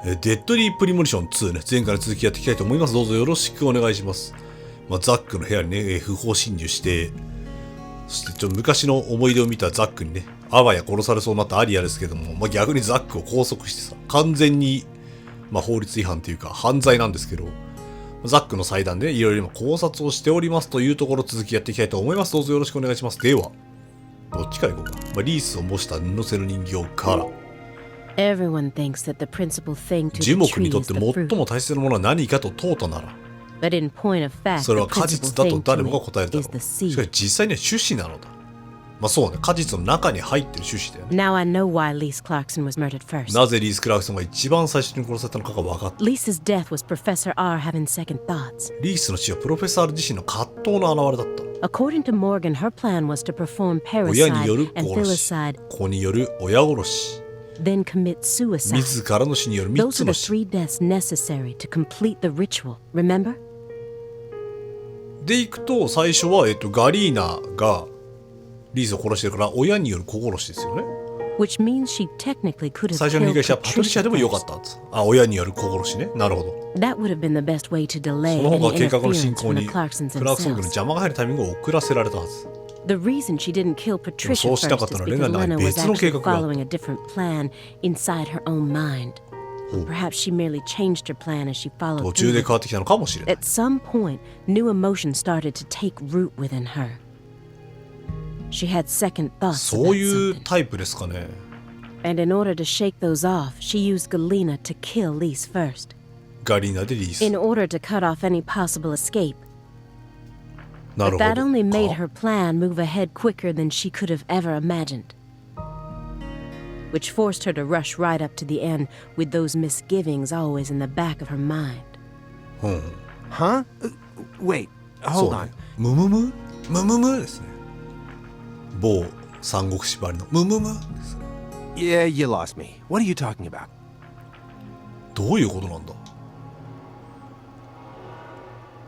デッドリープリモリション2ね、前回の続きやっていきたいと思います。どうぞよろしくお願いします。ザックの部屋にね、不法侵入して、そして昔の思い出を見たザックにね、あわや殺されそうになったアリアですけども、逆にザックを拘束してさ、完全に、法律違反というか犯罪なんですけど、ザックの祭壇でいろいろ今考察をしておりますというところ、続きやっていきたいと思います。どうぞよろしくお願いします。では、どっちからいこうか。リースを模した布製の人形から。樹木にとって最も大切なものは何かと問うとなら、それは果実だと誰もが答えるだろう。しかし実際には種子なのだ。そうね、果実の中に入ってる種子だよね。なぜリース・クラークソンが一番最初に殺されたのかが分かった。リースの死はプロフェッサー R 自身の葛藤の表れだった。親による殺し、子による親殺し、自らの死による3つの死でいくと、最初は、ガリーナがリースを殺してるから親による子殺しですよね。最初の被害者はパトリシアでもよかったんです。親による子殺しね。なるほど。その方が計画の進行にクラークソン家の邪魔が入るタイミングを遅らせられたはず。でもそうしなかったのはレナの中に別の計画があった。途中で変わってきたのかもしれない。そういうタイプですかね。ガリーナでリース。なるほど。which forced her to rush right up to the end with those misgivings always in the back of her mind. Huh? Wait, hold on. ムムムですね。某三国志ばりのムムムですね。Yeah, you lost me. What are you talking about? どういうことなんだ。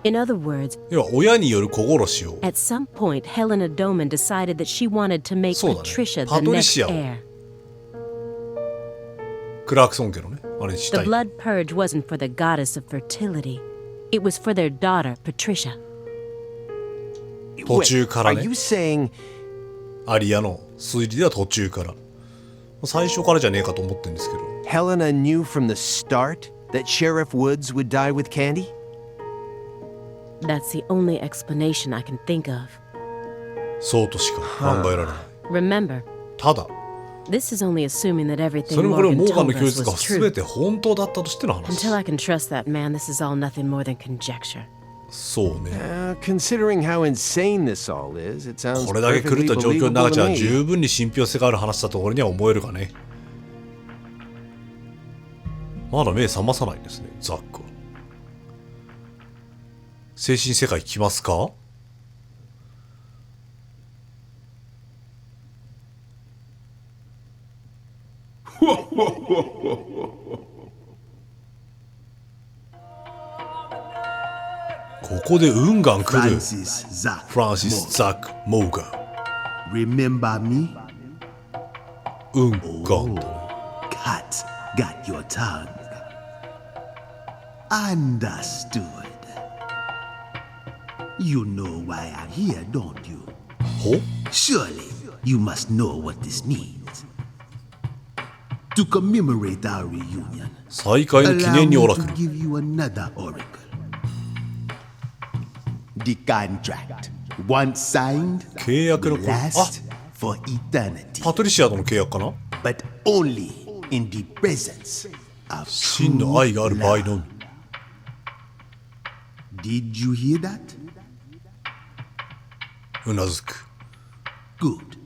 In other words, 要は親による子殺しを。at some point, Helena Doman decided that she wanted to make Patricia the next heir. クラークソン家のね、あれにしたい。The blood purge wasn't for the goddess of fertility. It was for their daughter, Patricia. 途中からね。Are you saying... アリアの推理では途中から。最初からじゃねえかと思ってるんですけど。Helena knew from the start that Sheriff Woods would die with Candy? That's the only explanation I can think of. そうとしか考えられない。Remember, ただ、this is only assuming that everything それもこれ Morgan モーガンの told 供 us 述が was 全 true. て本当だったとしての話。 Until I can trust that man, this is all nothing more than conjecture. そうね。Considering how insane this all is, it sounds これだけ狂 perfectly った状況の believable 中じ to ゃ me. 十分に信憑性がある話だと俺には思えるがね。まだ目覚まさないんですね、ザックは。精神世界来ますか？ここでウンガン来る。フランシス・ザック・モーガン。Remember me? ウンガンだね。Cat got your tongue. Understood. You know why I'm here, don't you? ほ？ Surely you must know what this means. To commemorate our reunion, 再会の記 allow 念に me オラ to クル。 give you another oracle. The contract, once signed, 契約の will これ。 last for eternity, パトリシアとの契約かな？ but only in the presence of 真 true の愛がある場合 love. のみ。 Did you hear that? うなずく。 Good.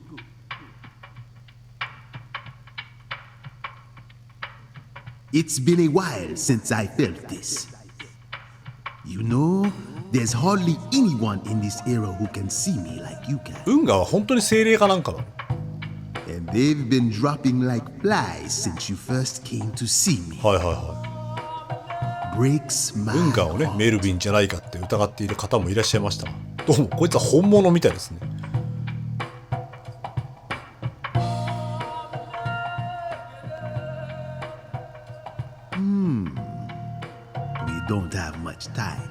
It's been a while since I felt this. You know, there's hardly anyone in this era who can see me like you can. 運河は本当に精霊かなんかだ。 And they've been dropping like flies since you first came to see me. はいはいは Breaks い。 my 運河をね、 heart. メルビンじゃないかって疑っている方もいらっしゃいました。どうも、こいつは本物みたいですね。We don't have much time.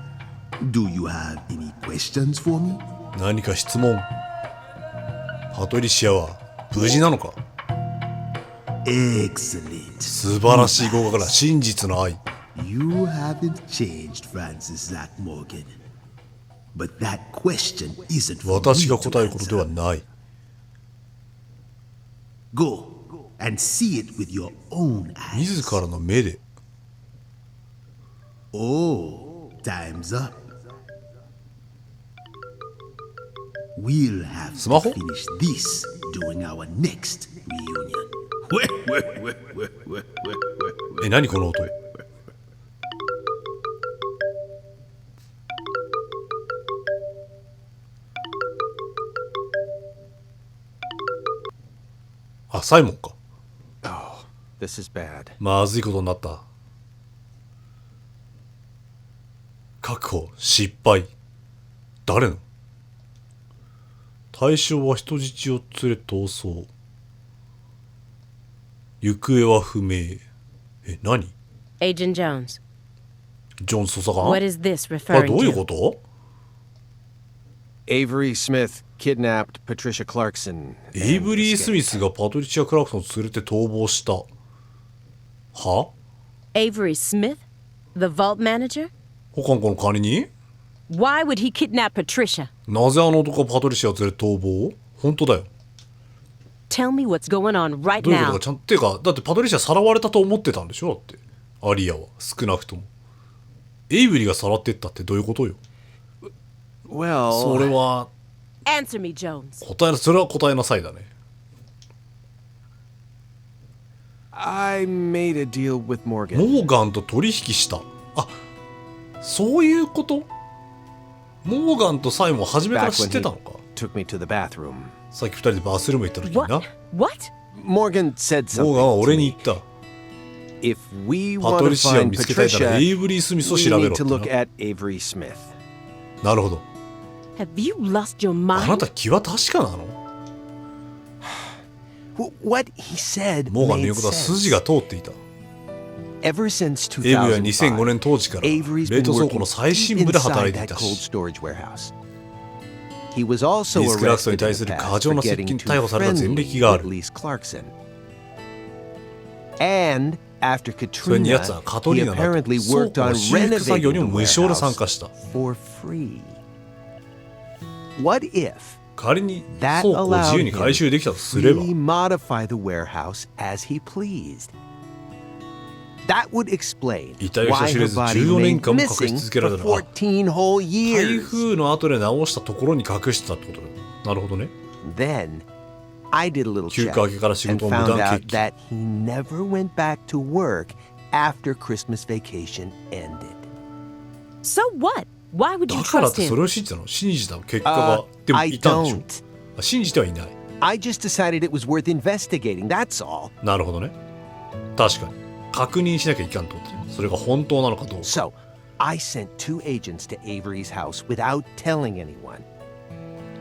Do you have any questions for me? 何か質問。パトリシアは無事なのか？ Excellent. 素晴らしい合格だ。真実の愛。You haven't changed, Francis Zach Morgan. But that question isn't for 私 me が to 答えることでは answer. ない。 Go and see it with your own eyes. 自らの目で。 Oh, time's up. We'll have to スマホ？ finish this during our next reunion. え、何この音？あ、サイモンか。 This is bad. まずいことになった。確保、失敗。誰の？対象は人質を連れ逃走。行方は不明。え、何？ Agent Jones, ジョン捜査官？ what is this これ referring どういう to? こと？ Avery Smith kidnapped Patricia Clarkson. エイブリー・ and スミスがパトリシア・クラークソンを連れて逃亡した。は？ Avery Smith? The vault manager? 保管庫の管理人？ Why would he kidnap Patricia? なぜあの男がパトリシアを連れて逃亡？本当だよ。 Tell me what's going on right どういうこと now. かちゃんてか、だってパトリシアさらわれたと思ってたんでしょ？だってアリアは少なくとも。エイブリーがさらってったってどういうことよ？ Well, それは Answer me, Jones. それは答えなさいだね。 I made a deal with モ Morgan. ーガンと取引した。あ、そういうこと？モーガンとサイモン初めから Back 知っ when て he たのか？ took me to the bathroom. さっき二人でバスルーム行った時にな。 What? What? Morgan said モーガンは something 俺 to に me. 言った。 If we パ want ト to リシアを find 見つけたいなら Patricia, エイブリー・スミスを we 調べろ need って to な。 look at Avery Smith. なるほど。 Have you lost your あな mind? た気は確かなの？ What he said モーガンの言 made うことは sense. 筋が通っていた。 Ever since エイブリーは2005 2005, 年当時から冷 Avery's 凍 been 倉庫 working の最 deep 深部で働い inside てい that た cold し、 storage warehouse. He was also リース・クラークソンに arrested 対 in す the る過 past 剰 for な接 getting 近 too 逮捕された前 friendly 歴があ with る。 Lise Clarkson. And after それに Katrina, 奴はカトリ he ーナなど apparently 倉 worked 庫 on の修復作業 renovating に the も無償で参 warehouse 加した。 for free. What if 仮に that 倉庫を自 allowed 由に him 回収できたと to すれば、 freely modify the warehouse as he pleased? That would explain 遺体を why 人知 her れず body 14年 remained 間も隠し missing 続けられ for たの。 14 whole 台 years. 風の後で直したところに隠してたってことだよ。なるほどね。 Then I did a little 休 check 暇明けから仕 and 事を無 found 断 out 欠勤。 that he never went back to work after Christmas vacation ended. So what? Why would you だからっ trust てそれ him? を信じたの？信じたの結果が。でも I いたんでしょ？ don't. あ、信じてはいない。 I just decided it was worth investigating, that's all. なるほどね。確かに。確認しなきゃいかんってことだよ。それが本当なのかどうか。 So, I sent 2 agents to Avery's house without telling anyone.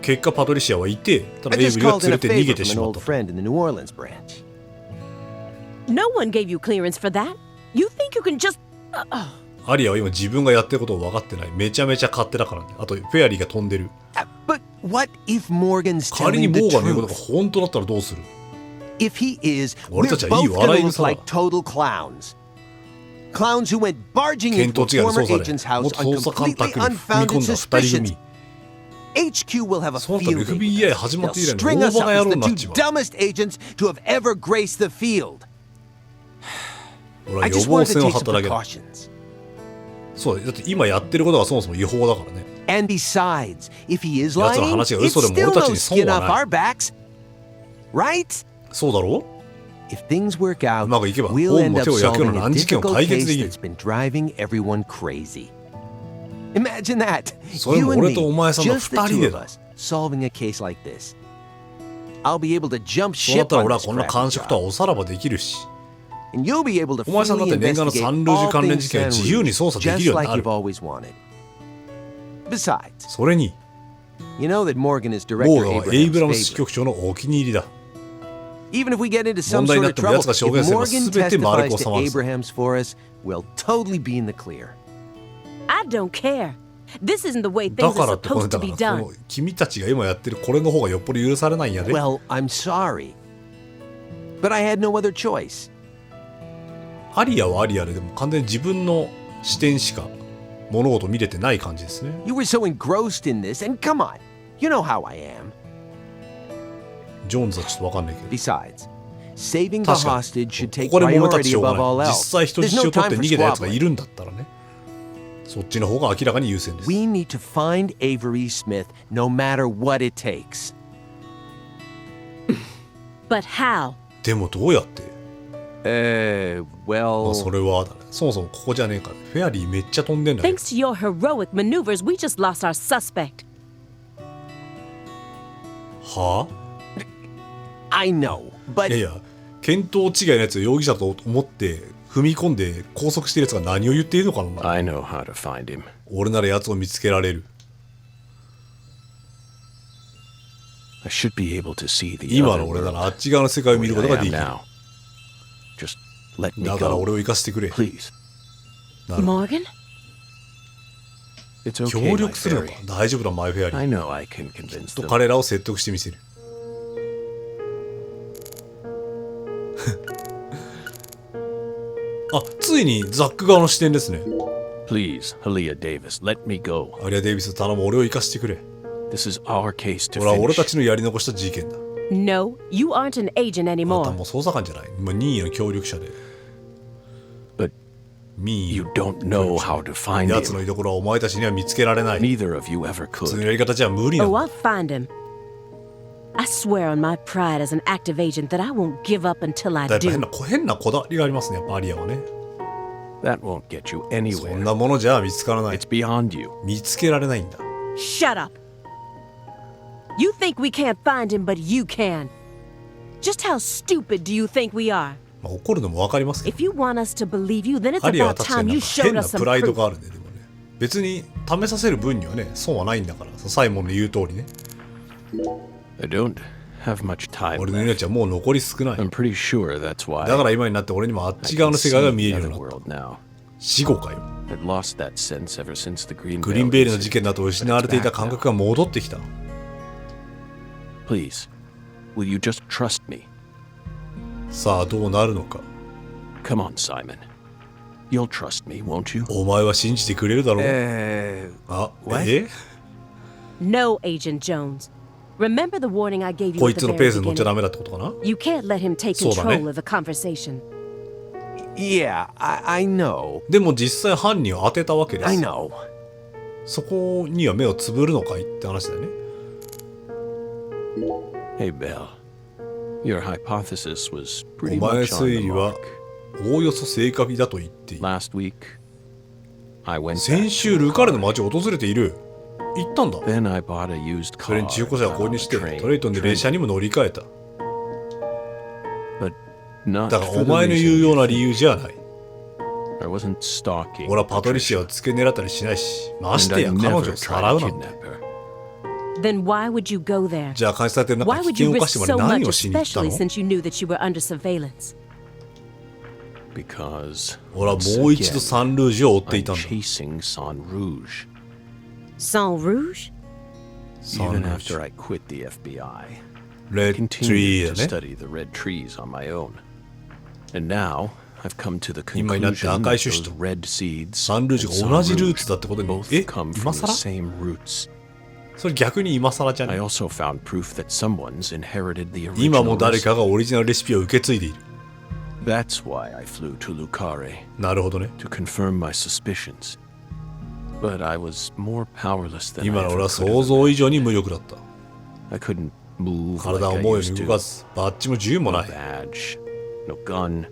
結果パトリシアはいて、ただ I エイ just ブリーが called in 連 a れて逃げ favor て from し an まっ old た。 friend in the New Orleans branch. No one gave you clearance for that. You think you can just... アリアは今自分がやってることを分かってない。めちゃめちゃ勝手だからね。あとフェアリーが飛んでる。 But what if Morgan's 仮に telling モ the ーガンの言うことが truth? 本当だったらどうする？ If he is, we're 俺たちはいい both 笑い gonna 草 look だ。 like total clowns. Clowns who went barging 見 into 当 a 違いの former 捜査 agent's で house 元 on 捜査官 completely 宅に踏み unfounded 込んだ二人 suspicions. 組。 HQ will have a その後 field FBI day. 始まって以 They'll 来の string 大 us バカ up 野 as 郎に the なっ two ちまう。 dumbest agents to have ever graced the field. 俺は I 予 just 防 wanted 線 to を take 張っ some ただけだ。 precautions. そうだって今やってることがそもそも違法だからね。 And besides, if he is 奴らの lying, 話が it's 嘘でも still 俺たち no に損 skin は off ない our backs. Right? そうだろ？ If things work out, うまくいけば we'll ホー end ムも up 手を焼くよう solving な a 難事件を difficult 解決 case できる。 that's been driving everyone crazy. Imagine that. それ You も and 俺とお me, 前さんの just the 二人 two で of だ。 us, solving a case like this. I'll be able to jump そうだっ ship たら on 俺は this こんな crappy 感触とは job. おさらばできるし。 And you'll be able to お前さんだっ fully て念願の investigate サンルージュ all 関連 things 事件を San 自由に Luis, 捜査できる just ように like なる。 you've always wanted. Besides, それに、 you know that Morgan is モ Director ーガンはエイブラム Abraham's ス支 favorite. 局長のお気に入りだ。Even if we get into some 問題に sort なっ of ても奴 trouble, が証言 if すれば Morgan 全て丸く testifies 収 to まるさ。 Abraham's for us, we'll totally be in the clear. I don't care. This isn't the way だ things か are らってこれ supposed だ to か be らこ done. の君たちが今やってるこれの方がよっぽど許されないんやで。 Well, I'm sorry. But I had no other choice. アリアはアリアででも完全に自分の視点しか物事を見れてない感じですね。 You were so engrossed in this, and come on, you know how I am. ジョーンズはちょっとわかんないけど。 Besides, saving the 確か hostage should に take ここで揉めたってし priority ょう above が all ない。実 else. 際人 There's 質 no を取っ time て for 逃げたやつがい squabbling. るんだったらね、そっちの方が明らかに優先です。 We need to find Avery Smith no matter what it takes. But how? でもどうやって、まあ、 Well, それはだね。そもそもここじゃねえから。フェアリーめっちゃ飛んでんだよ。 Thanks to your heroic maneuvers, we just lost our suspect. は I know, あ、 but いやいや、見当違いのやつを容疑者と思って踏み込んで拘束してるやつが何を言っているのかな。 I know how to find him. 俺ならやつを見つけられる。 I should be able to see the 今 other の俺な world らあっち側の世界を見ることが where で I き am る。 now. Just let me だから俺 go, を行かせてくれ。 please. なるほど。 Morgan? It's 協 okay, my 力するのか fairy. 大丈夫だマイフェアリー I know I can convince と them. 彼らを説得してみせる。あ、ついにザック側の視点ですね。 Please, Halia Davis, let me go. アリア・デイビス頼む、俺を行かせてくれ。 This is our case to 俺は俺た finish. ちのやり残した事件だ。 No, you aren't an agent あなた anymore. もう捜査官じゃない。今任意の協力者で。 But 任意 you の don't know how to find やつの him. 居所はお前たちには見つけられない。 Neither of you ever 普通の could. やり方じゃ無理な Oh, の。 I'll find him. I swear on my pride as an active agent that I won't give up until I だいぶ do. 変なこだわりがありますね、やっぱアリアはね。 That won't get you そん anywhere. なものじゃ見つからない。 It's beyond you. 見つけられないんだ。 Shut up. You think we can't find him, but you can. Just how stupid do you think we are? まあ、怒るのもわかりますけど。 If you want us to believe you, then it's アリアは about 確か time にな you んか showed 変な us some プライド proof. があるね、でもね。別に試させる分にはね、損はないんだから、サイモンの言う通りね。 I don't have much time 俺の left. 命はもう残り少ない。 I'm pretty sure that's why だから今になって俺にもあっ I ち can 側の世界が see 見え the るよ other うになった world now. 死後かよ。 I'd lost that sense ever since the Green グリーンベイルの Valley 事件だと失われていた感覚が戻ってきた。 Please, will you just trust me? さあどうなるのか。 Come on, Simon. You'll trust me, won't you? お前は信じてくれるだろう。あ、 what? え No, Agent Jones. Remember the warning I gave you こい at つ the のペー very スに乗っちゃ beginning? ダメだってことかな。 You can't let him take そうだね。 control of the conversation. yeah, I know. でも実際犯人を当てたわけで I す。 know. そこには目をつぶるのかいって話だよね。 Hey, Belle. Your hypothesis was お pretty 前 much 推 on the 理は mark. おおよそ正確だと言っている。 Last week, I went 先 back 週 to ルカレ Lucare. の町を訪れている。行ったんだ。 Then I bought a used それ car に中古車を and 購 got 入 on して a train. トレイトンで列車にも乗り換えた。 But not だから for お the 前の reason 言うよう you な理由じゃない。 I wasn't stalking 俺はパトリシアを Patricia, 付け狙ったりしないし、ま and して I や彼女を never さら tried う to なんて。 kidnap her. Then why would you go there? じゃあ監視されてる中 Why で would 危 you 険を冒 risk してまで so 何 much, をしに行った especially の？ since you knew that you were under surveillance? Because 俺は once もう一度 again, サンルージュを追ってい I'm たんだ。 chasing San Rouge. Saint Rouge? サン Even ルー after ジュ。 I quit the FBI, レ I ッドトリ continued ー to だね。 study the red trees on my own. And now I've come to the 今になって conclusion 赤 that い種子 those と red seeds サンルージュ and が同じ San ルー Rouge ツだってことに、 both come 今 from the 更？ same roots. それ逆に今更じゃ I ね？ also found proof that someone's inherited the 今も original 誰 recipe. かがオリジナルレシピを受け継いでいる。 That's why I flew to Lucare なるほどね。 to confirm my suspicions. But I was more powerless than I 今の俺 ever は could 想 have. 像以上に無力だった。 I couldn't move 体 like を I 思うよう used に to. 動かす。バッジも銃も No ない。 badge, no gun.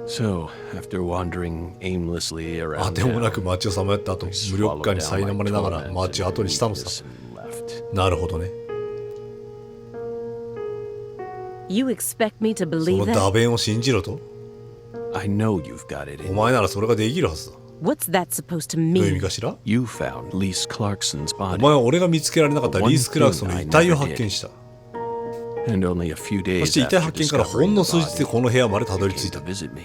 So, after wandering aimlessly あ around てもな town, く街をさまよった後、 I 無力 swallowed 感に down 苛 my まれながら torment 街を後にしたのさ。 and left. なるほどね。 You expect me to そ believe の that? 打弁を信じろと？ I know you've got it お in. 前ならそれができるはずだ。 What's that supposed to どういう意味 mean? かしら？ You found Lise Clarkson's お body. 前は俺が見つけられなかったリース・クラークソンの遺体を発見した。And only a few そ days して遺体 after 発見からほん discovering の the 数日で body, この部屋までたど he り着い came た。 to visit me.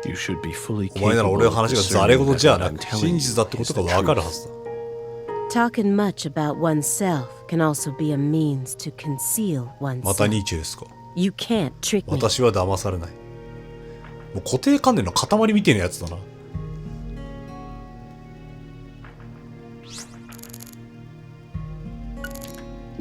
You should be fully お前なら俺 capable の of 話がざれ discerning 事 that じゃ what な I'm く telling 真 you 実だってこ is と the がわかるは truth. ずだ。 Talking much about oneself can also be a means to conceal また oneself. ニーチェですか。 You can't trick me. 私は騙されない。もう固定観念の塊みたいなやつだな。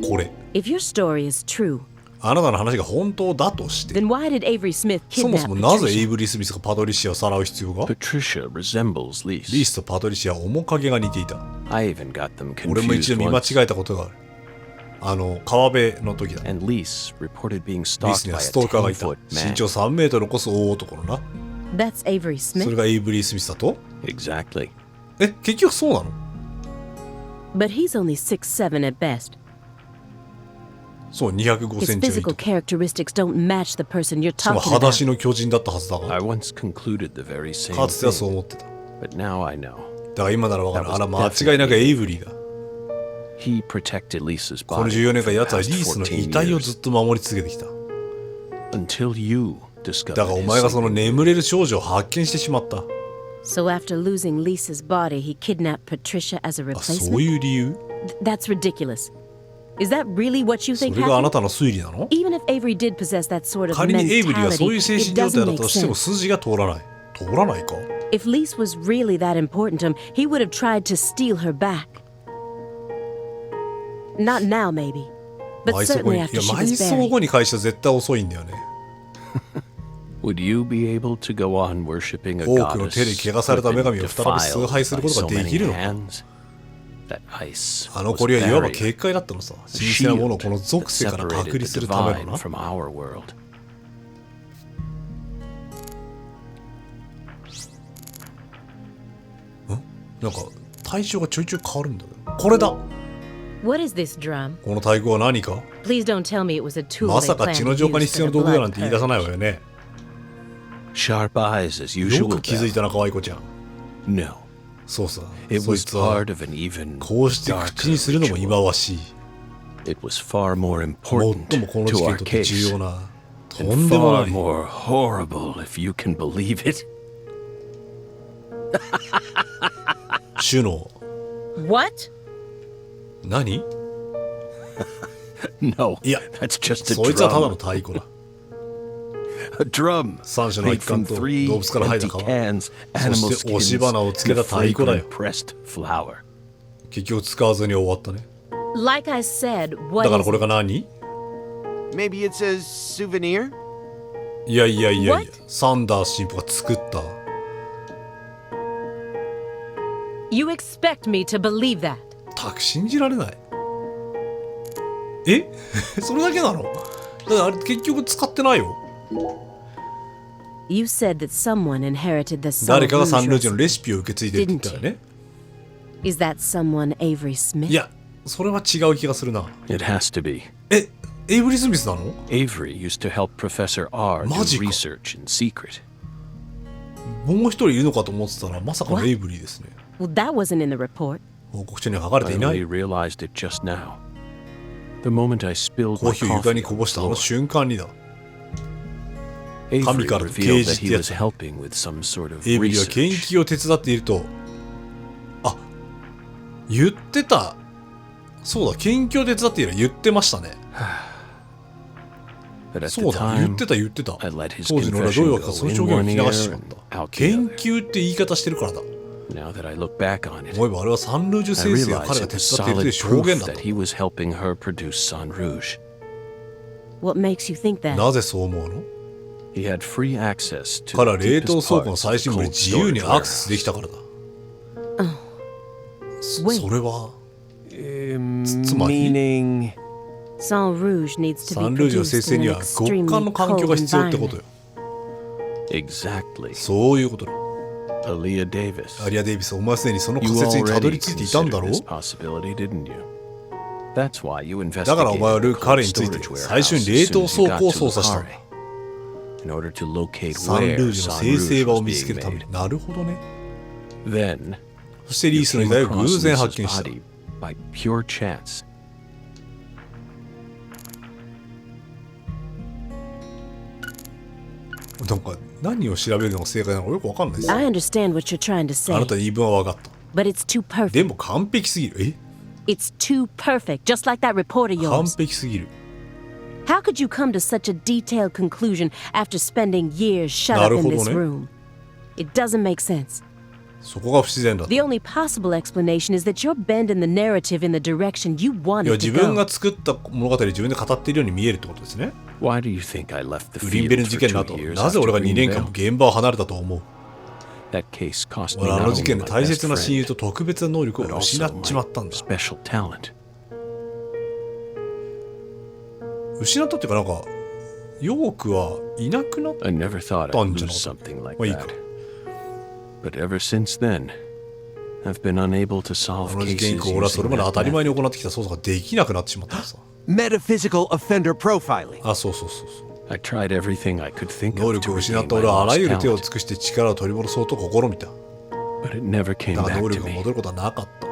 これ。 If your story is true, あなたの話が本当だとして、 then why did Avery Smith そも kidnap そもなぜエイ Patricia? ブリー・スミスがパトリシアをさらう必要が？ Patricia resembles リー Lise. スとパトリシアは面影が似ていた。 I even got them 俺も一 confused 度見間 once. 違えたことがある。川辺の時だ。 And Lise reported being リース stalked に by は a ストーカーがいた。 10-foot 身長 man. 3メートルを超す大男のな。 That's Avery それ Smith. がエイブリー・スミスだと？ Exactly. 結局そうなの？ But he's only 6'7" at best. そう、205 His センチがい physical た。 characteristics don't match the person you're しかも talking 裸 about. 足の巨人だったはずだが。 I once concluded the very same かつてはそう thing, 思ってた。 but now I know. だから今ならわかる。間違いなくエイブリーだ。 He protected Lisa's この body 14年間 for the 奴はリ past ースの遺 14体をずっ years と守り続けてきた。 until you だ discovered がお his 前がその secret. 眠れる少女を発見してしまった。 So after losing Lisa's body, he kidnapped Patricia as a あ、そう replacement? いう理由？ That's ridiculous. Is that really what you そ think れがあな happened? たの推理なの？ Even if Avery did possess that sort of 仮にエイブリーがそういう mentality, 精 it 神状 doesn't 態だ make としても sense. 筋が通らない。通らないか？ If Lise was really that important to him, he would have tried to steal her back. Not now, maybe. But 埋葬後 certainly に、い after や she 埋 was 葬 buried. 後に返しは絶対遅いんだよね。 Would you be able to go on worshipping a 多くの手で goddess 汚された who 女 had 神 been を再び崇 defiled 拝する by ことが so でき many るのか？ hands? That ice あの was これはいわば barrier, 結界だったのさ。 a 神聖なものを shield この that 属性から隔 separated 離 the するための divine な。 from our world. なんか対象がちょいちょい変わるんだよ。これだ。 What is this drum? この太鼓は何か？ Please don't tell me it was a tool ま they さか planned 血 to の浄化に use 必要 for な the 道具だな blood んて言い出さ purge. ないわよね。 Sharp eyes as よ usual. く気づい Beth. たな、可愛い子ちゃん。 No, そうさ。 it そい was つは part of an even こうして口にするのも忌 darker まわしい。 ritual. It was far more 最 important もこの事 to 件に our とって重 case 要な。と and んでもな far い。 more horrible, if you can believe it. 主の What? 何？ No, いや、 that's just a そいつはただの drum. 太鼓だ。 A drum 三種の made 一環 from と three 動物から入った empty 皮。 cans, そ animal して押し skins, 花をつけ and た a 太鼓だよ fragrant。pressed flower. 結局使わずに終わったね。 Like I said, だ what から is これ it? が何？ Maybe it's a souvenir? いやいやいやいや What？、サンダース神父が作った。 You expect me to believe that? たく信じられない。それだけなの？だってあれ結局使ってないよ。 You said that someone inherited the Saint 誰かがサンルージュの recipe. レシピを受け継いでるって言ったよね。 Is that someone Avery Smith? いや、それは違う気がするな。 It has to be. エイブリー・スミスなの？ Avery used to help Professor R do マジか。 research in secret. もう一人いるのかと思ってたら、まさかのエイブリーですね。 Well, that wasn't in the report. 報告書には書かれ I ていない。 only realized it just now. The moment I spilled コー my ヒーを床 coffee に on こぼ the したあの floor, 瞬間にだ。 Avery 神から revealed 啓示 that って he や was つ。 helping with some sort of エイブリーは研 research. 究を手伝っていると。あ、言ってた。そうだ、研究を手伝っている。言ってましたね。 But at そ the うだ、言っ time, てた言ってた。 I let his 当時の俺はどういうわけか confession その go 証 in 言を one 聞き流してし ear まっ and た。 out the 研 other. 究って言い方してるからだ。 Now that I look back on it, 思えばあれはサンルージュ I 先生が realize 彼が it 手 was 伝っているという solid 証 proof 言だと that。he was helping her produce San Rouge. What makes you think that? なぜそう思うの？ He had free access to 彼は the 冷 deepest 凍倉庫の parts 最 of 新部に cold 自由に storage アクセスできたからだ。それは、つまり meaning Saint Rouge needs to サン be ルージュの生 produced 成 in に an は極寒 extremely の環境 cold が必要ってこと environment. よ。 exactly. そういうことだ。 Aaliyah Davis. アリア・デイビス、お前すでにその You 仮説にたど already り着いていたん considered だろう？ this possibility, didn't you? That's why you だからお前は investigated ル the ー彼 cold について storage 最初 warehouse に冷 as 凍 soon as you 倉庫 got を to 操作したん Lucare だ。 in order to locate サンル where ージュの San 生成 Rouge 場を was 見つけ being るため made. に。なるほどね。 Then そしてリ you ースの遺 came 体を偶 across 然 Lisa's 発見した。 body by pure chance. なんか何を調べるのが正解なのかよくわかんないです。 I understand what you're trying to あ say, なたの言い分は分かった。 but it's too で perfect. も完璧すぎる。 It's too perfect, just like that report of 完 yours. 璧すぎる。 How could you come to such a detailed conclusion after spending years shut up in this なるほどね。 room? It doesn't make sense. そこが不自然だ。 The only possible explanation is that you're bending the narrative in the direction you い want や it 自 to 分が go. 作った物語自分で語っているように見えるってことですね。 Why do you think I left the グリーンベル field 事 for 件の 2 後、 years なぜ俺 after が2年間も Greenvale? 現場を離れたと思う。 That case cost me 俺はあ not の事 only 件で my 大 best 切な親友 friend, と特別な能力 but を失 also っちま my ったんだ。 special talent. 失ったっていうかなんか、ヨークはいなくなっ I never thought た I'd んじゃな lose かった。 something like まあいいか。 that. But ever since then, I've been unable to あ solve の事件以 cases 降、俺はそれ using まで当 that たり前 method. に行ってきた捜査ができなくなってしまったんさ。 Metaphysical offender profiling. あ、そうそうそうそう。 I tried everything I could think 能 of 力 to を失っ regain た my 俺はあら lost ゆる手を talent, 尽くして力を取り戻そうと試みた。 but it never came だが back 能 to 力が me. 戻ることはなかった。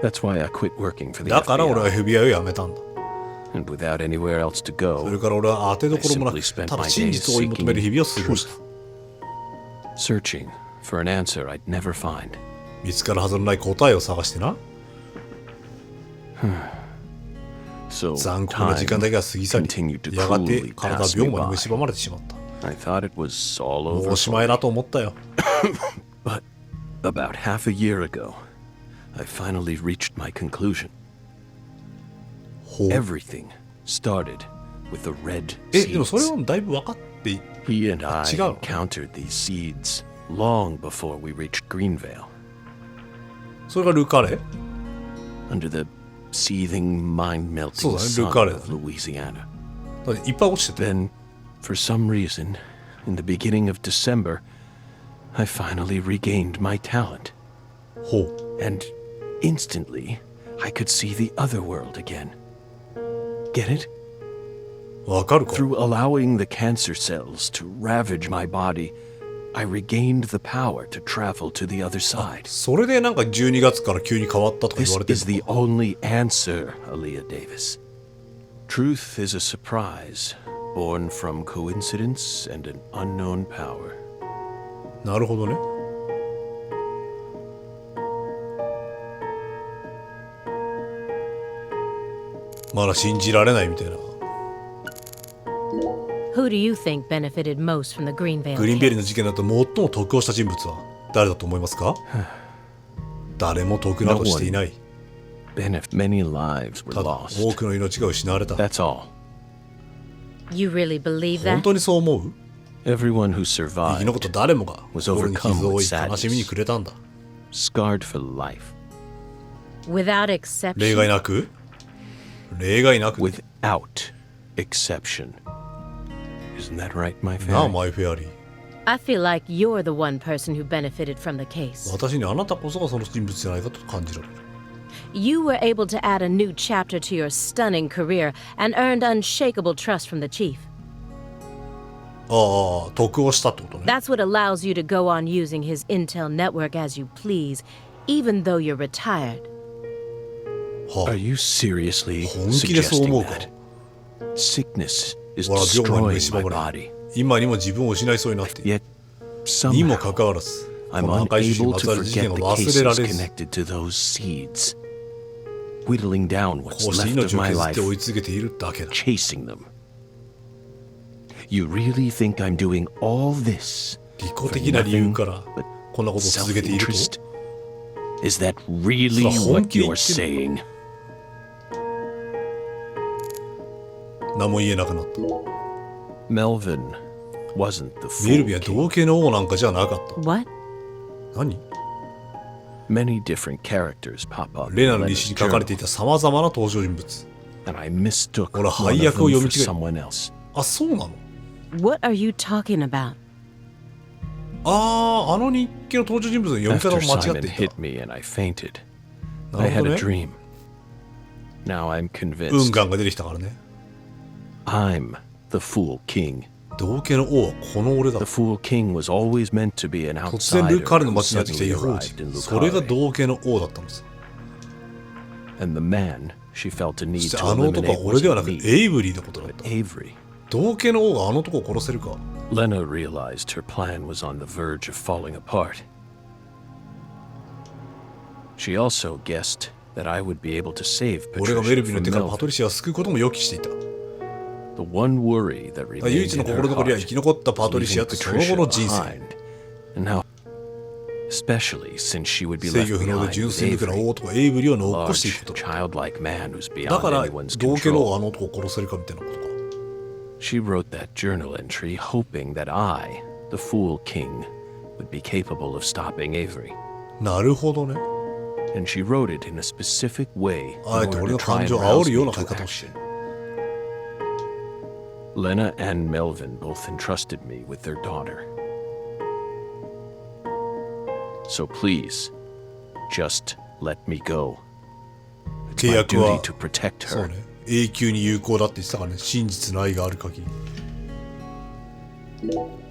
That's why I quit working for the だから俺は FBI. FBI を辞めたんだ。 And without anywhere else to それ go, から俺は当てどころもな I く、 simply spent ただ my 真 days 実を追い求める日々を過ごした。 searching for an answer I'd never find. 見つかるはずのない答えを探してな。 So 残酷な時間 time だけが過ぎ去 continued to り、やがて cruelly 体は pass me 病魔に by. 蝕まれてしまった。 I thought it was all もう over おしまい for だ me. と思ったよ。 But about half a year ago, I finally reached my conclusion. ほう。 Everything started with the red でもそれ seeds. はだいぶ分かってい He and I 違う。 encountered these seeds long before we reached Greenvale. それがルカレ Under the seething, mind-melting そうだね、ル sun カレだね。 of Louisiana. だっていっぱい落ちてて。 Then, for some reason, in the beginning of December, I finally regained my talent. ほう。 And instantly, I could see the other world again. Get it? わかるか Through allowing the cancer cells to ravage my body, I regained the power to travel to the other side. それでなんか12月から急に変わったとか言 This われてる is the only answer, Aaliyah Davis. Truth is a surprise, born from coincidence and an unknown power. なるほどね。まだ信じられないみたいな。 Who do you think benefited most from the Greenvale グリーンベリー case? の事件だと最も得をした人物は誰だと思いますか？誰も得などしていない。 Many lives were ただ lost. 多くの命が失われた。 That's all. You really believe 本 that? 当にそう思う？ Everyone who 生き残った survived, 誰もが was 心に傷を負い overcome with 悲しみに暮れたんだ。 scarred for life. Without 例 exception? 外なく例外なく Without exception. Isn't that right, my なあ fairy? マイフェアリー。 I feel like you're the one person who benefited from the case. 私にあなたこそがその人物じゃないかと感じられる。 You were able to add a new chapter to your stunning career and earned unshakable trust from the chief. ああ、得をしたってことね。 That's what allows you to go on using his intel network as you please, even though you're retired. Are you seriously 本気でそう思 suggesting うか？ that sickness is 俺は病魔に destroying 蝕 my まれ body? 今にも自分を失いそうになっている。 Yet にもか somehow かわらず、こ I'm の赤い種子に unable まつ to わる事件 forget を the 忘れら cases れず、 connected to those seeds. Whittling down こ what's うして left 命 of を my 削っ life, て追い続けているだけだ。 chasing them. You really think I'm doing all this 利己 for 的な理由 nothing から but こんなことを続けていると self-interest? Is that really それは本 what 気で言 you're ってるの saying? 何も言えなくなった。 Melvin wasn't the メル fool ビンは king. 道化の王なんかじゃなかった。 What? 何 Many different characters pop up レ in ナの Leonard's 歴史に書かれてい journal, た様々な登場人物。 and I mistook 俺は one 配 of 役を them 読み for 違え someone else. あ、そうなの？ What are you talking about? あの日記の登場人物の読み方 After を間違っ Simon てい hit た。 me and I fainted, な I るほ had ど a ね。 dream. Now I'm ウン convinced ガンが出てきたからね。 I'm the fool king. 道化の王はこの俺だ The。fool king was always meant to be an 突然 outsider ルカールの who 町にやってきた suddenly 違法 arrived in 人。それが Lucare. 道化の王だったのさ。 And the man she felt a そ need して to あの男は eliminate 俺ではなく wasn't me, エイブリーのことだっ but た。 Avery. 道家の王があの男を殺せるか。 Lena realized her plan was on the verge of falling apart. She also guessed that I would be able to save 俺がメル Patricia ビンの from 手からパ Melvin. トリシアを救うことも予期していた。 The one worry that 唯 remained 一の in her 心残りは heart 生き残ったパトリ was シア leaving とその後 Patricia の人生。 behind, and how, especially since she would be 制 left 御不能で behind 純 with 粋無垢な Avery, 大男エイブリを a 残してい large, くこと。 childlike man who's だ beyond から anyone's 道家の王が control. あの男を殺せるかみたいなことか。 She wrote that journal entry hoping that I, the Fool King, would be capable of stopping Avery. なるほどね。 And she wrote it in a specific way in あえて order 俺 to の try 感 and 情を煽 rouse るよう me な書 to き方をして。 action. Lena and Melvin both entrusted me with their daughter. So please, just let me go. It's 契 my 約 duty は to protect そう her. ね。永久に有効だって言ってたからね。真実の愛がある限り。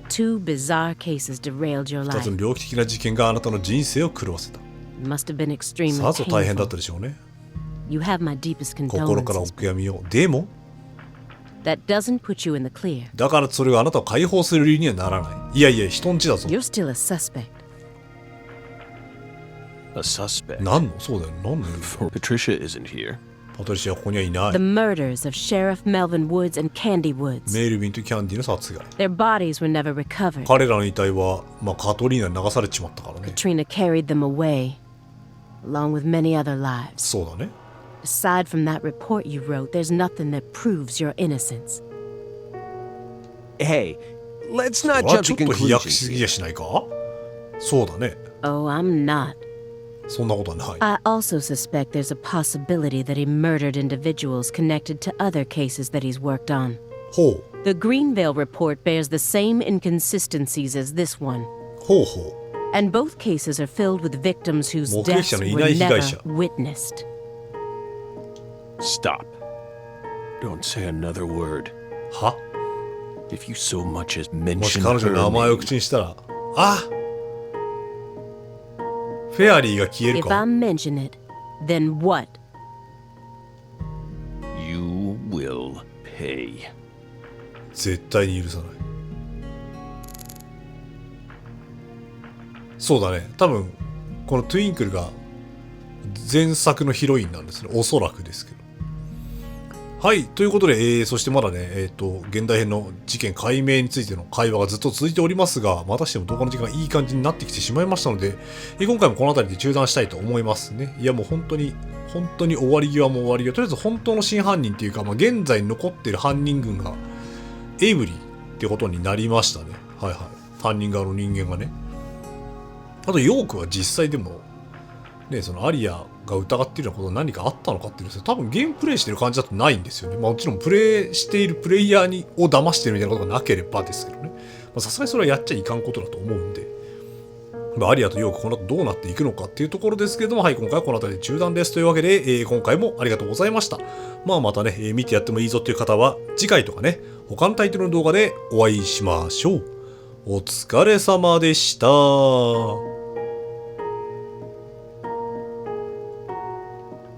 Two bizarre cases derailed your 二つ life. の猟奇的な事件があなたの人生を狂わせた。 It must have been extremely さぞ大変だっ painful. たでしょうね。 You have my deepest 心からお condolences. 悔やみを。でも、 That doesn't put you in the clear. だからそれがあなたを解放する理由にはならない。いやいや、人んちだぞ。 You're still a suspect. A suspect. なんのそうだよ。なんの Patricia isn't here. パトリシアはここにはいな The い。 murders of Sheriff Melvin Woods and Candy Woods. メールビンとキャンディの殺害。 Their bodies were never recovered. 彼らの遺体は、カトリーナに流されちまったからね。 Katrina carried them away, along with many other lives. そうだね。 Aside from that report you wrote, there's nothing that proves your innocence. Hey, let's それ not は jump ちょ to っと飛躍 conclusions しすぎ here. やしないか。そうだね。 Oh, I'm not. そんなことはない。 I also suspect there's a possibility that he murdered individuals connected to other cases that he's worked on. ほ The Greenvale report bears the same inconsistencies as this one, う。ほうほ and both cases are filled with victims whose 目撃者 deaths のい were ない被 never 害者。 witnessed. Stop. Don't say another word. う。は If you so much as もし mention 彼女 her の名前を name, 口にしたら、あフェアリーが消える If か。 I mention it, then what? you will pay. 絶対に許さない。そうだね。多分、このトゥインクルが前作のヒロインなんですね。おそらくですけど。はい。ということで、そしてまだね、現代編の事件解明についての会話がずっと続いておりますが、またしても動画の時間がいい感じになってきてしまいましたので、今回もこの辺りで中断したいと思いますね。いやもう本当に終わり際も終わり際。とりあえず本当の真犯人っていうか、現在残っている犯人群が、エイブリーってことになりましたね。はいはい。犯人側の人間がね。あと、ヨークは実際でも、ね、そのアリアが疑っているようなことが何かあったのかっていうんですよ。多分ゲームプレイしてる感じだとないんですよね。もちろんプレイしているプレイヤーを騙してるみたいなことがなければですけどね。さすがにそれはやっちゃいかんことだと思うんで。アリアとヨークこの後どうなっていくのかっていうところですけども、はい、今回はこの辺りで中断です。というわけで、今回もありがとうございました。またね、見てやってもいいぞっていう方は、次回とかね、他のタイトルの動画でお会いしましょう。お疲れ様でした。